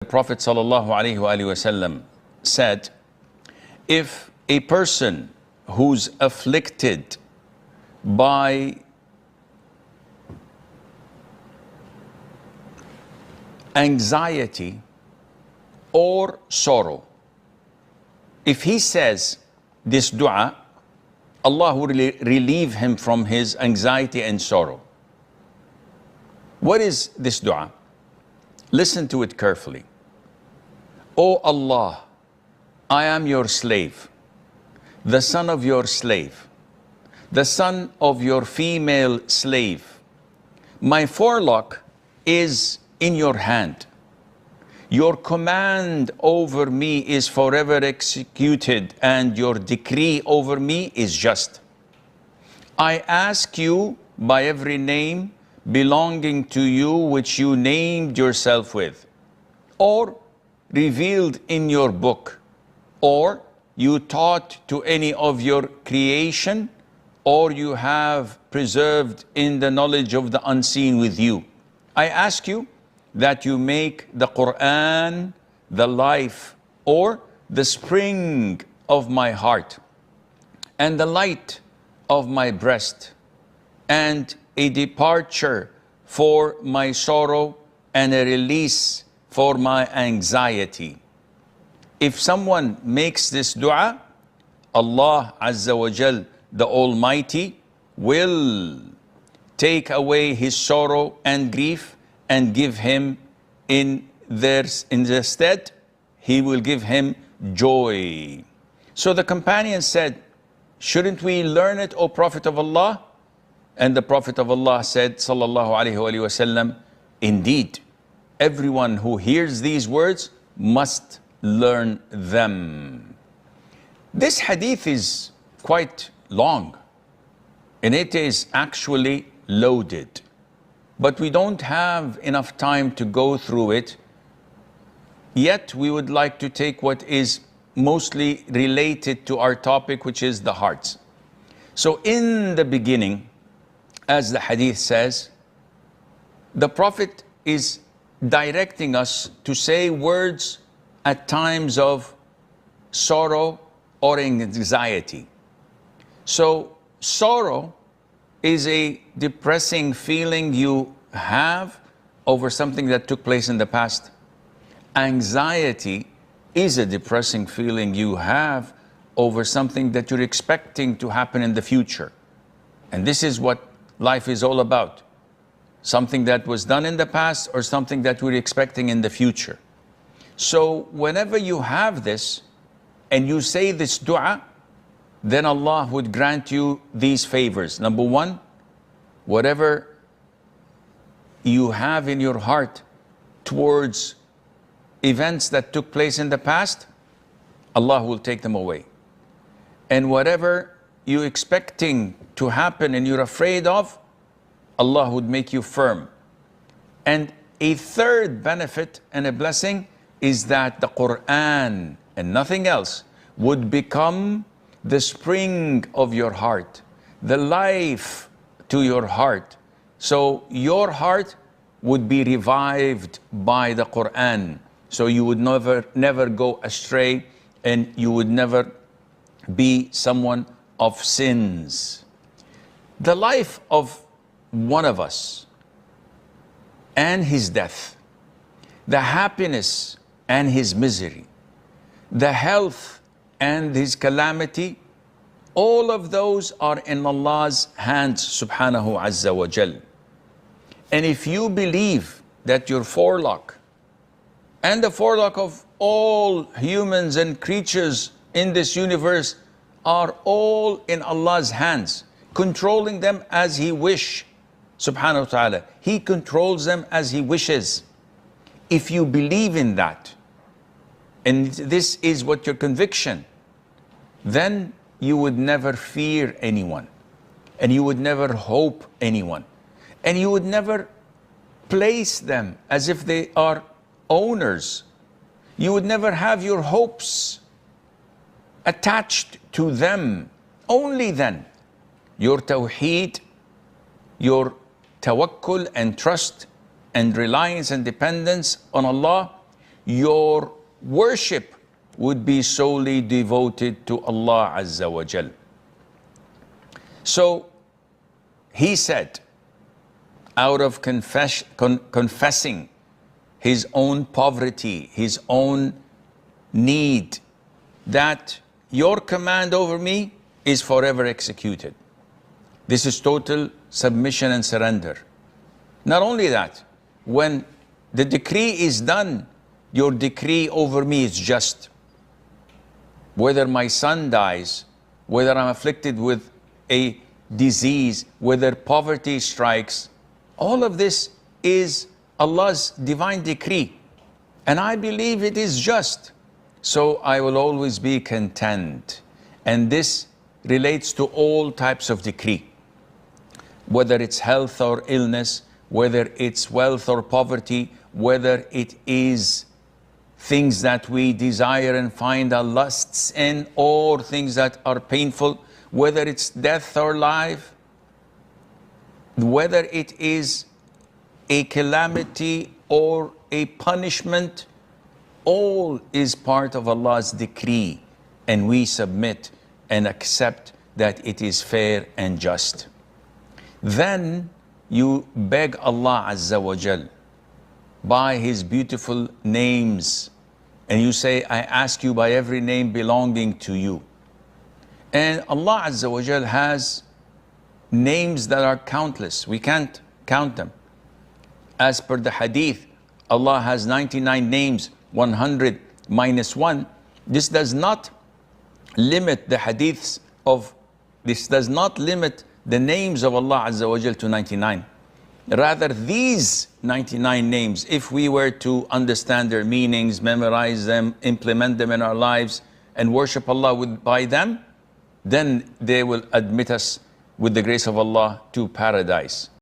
The Prophet ﷺ said, if a person who's afflicted by anxiety or sorrow, if he says this dua, Allah will relieve him from his anxiety and sorrow. What is this dua? Listen to it carefully. O Allah, I am your slave, the son of your slave, the son of your female slave. My forelock is in your hand. Your command over me is forever executed, and your decree over me is just. I ask you by every name belonging to you which you named yourself with, or revealed in your book, or you taught to any of your creation, or you have preserved in the knowledge of the unseen with you. I ask you that you make the Quran the life or the spring of my heart, and the light of my breast, and a departure for my sorrow and a release for my anxiety. If someone makes this dua, Allah Azza wa Jal, the Almighty, will take away his sorrow and grief and give him in their stead, he will give him joy. So the companion said, shouldn't we learn it, O Prophet of Allah? And the Prophet of Allah said, sallallahu alaihi wasallam, indeed, everyone who hears these words must learn them. This hadith is quite long, and it is actually loaded. But we don't have enough time to go through it. Yet we would like to take what is mostly related to our topic, which is the hearts. So in the beginning, as the hadith says, the Prophet is directing us to say words at times of sorrow or anxiety. So sorrow is a depressing feeling you have over something that took place in the past. Anxiety is a depressing feeling you have over something that you're expecting to happen in the future. And this is what life is all about. Something that was done in the past or something that we're expecting in the future. So whenever you have this and you say this dua, then Allah would grant you these favors. Number one, whatever you have in your heart towards events that took place in the past, Allah will take them away. And whatever you're expecting to happen and you're afraid of, Allah would make you firm. And a third benefit and a blessing is that the Quran and nothing else would become the spring of your heart, the life to your heart. So your heart would be revived by the Quran. So you would never go astray, and you would never be someone of sins. The life of one of us and his death, the happiness and his misery, the health and his calamity, all of those are in Allah's hands, subhanahu azza wa jal. And if you believe that your forelock and the forelock of all humans and creatures in this universe are all in Allah's hands, controlling them as He wishes, subhanahu wa ta'ala. He controls them as He wishes. If you believe in that, and this is what your conviction, then you would never fear anyone, and you would never hope anyone, and you would never place them as if they are owners. You would never have your hopes attached to them. Only then your tawheed, your tawakkul and trust and reliance and dependence on Allah, your worship would be solely devoted to Allah Azza wa Jal. So he said, out of confessing his own poverty, his own need, that your command over me is forever executed. This is total submission and surrender. Not only that, when the decree is done, your decree over me is just. Whether my son dies, whether I'm afflicted with a disease, whether poverty strikes, all of this is Allah's divine decree. And I believe it is just. So I will always be content. And this relates to all types of decree. Whether it's health or illness, whether it's wealth or poverty, whether it is things that we desire and find our lusts in, or things that are painful, whether it's death or life, whether it is a calamity or a punishment, all is part of Allah's decree, and we submit and accept that it is fair and just. Then you beg Allah Azza wa Jal by His beautiful names, and you say, I ask you by every name belonging to you. And Allah Azza wa Jal has names that are countless. We can't count them. As per the hadith, Allah has 99 names, 100 minus 1. This does not limit the hadiths of, this does not limit the names of Allah Azza wa Jal to 99. Rather, these 99 names, if we were to understand their meanings, memorize them, implement them in our lives, and worship Allah by them, then they will admit us with the grace of Allah to paradise.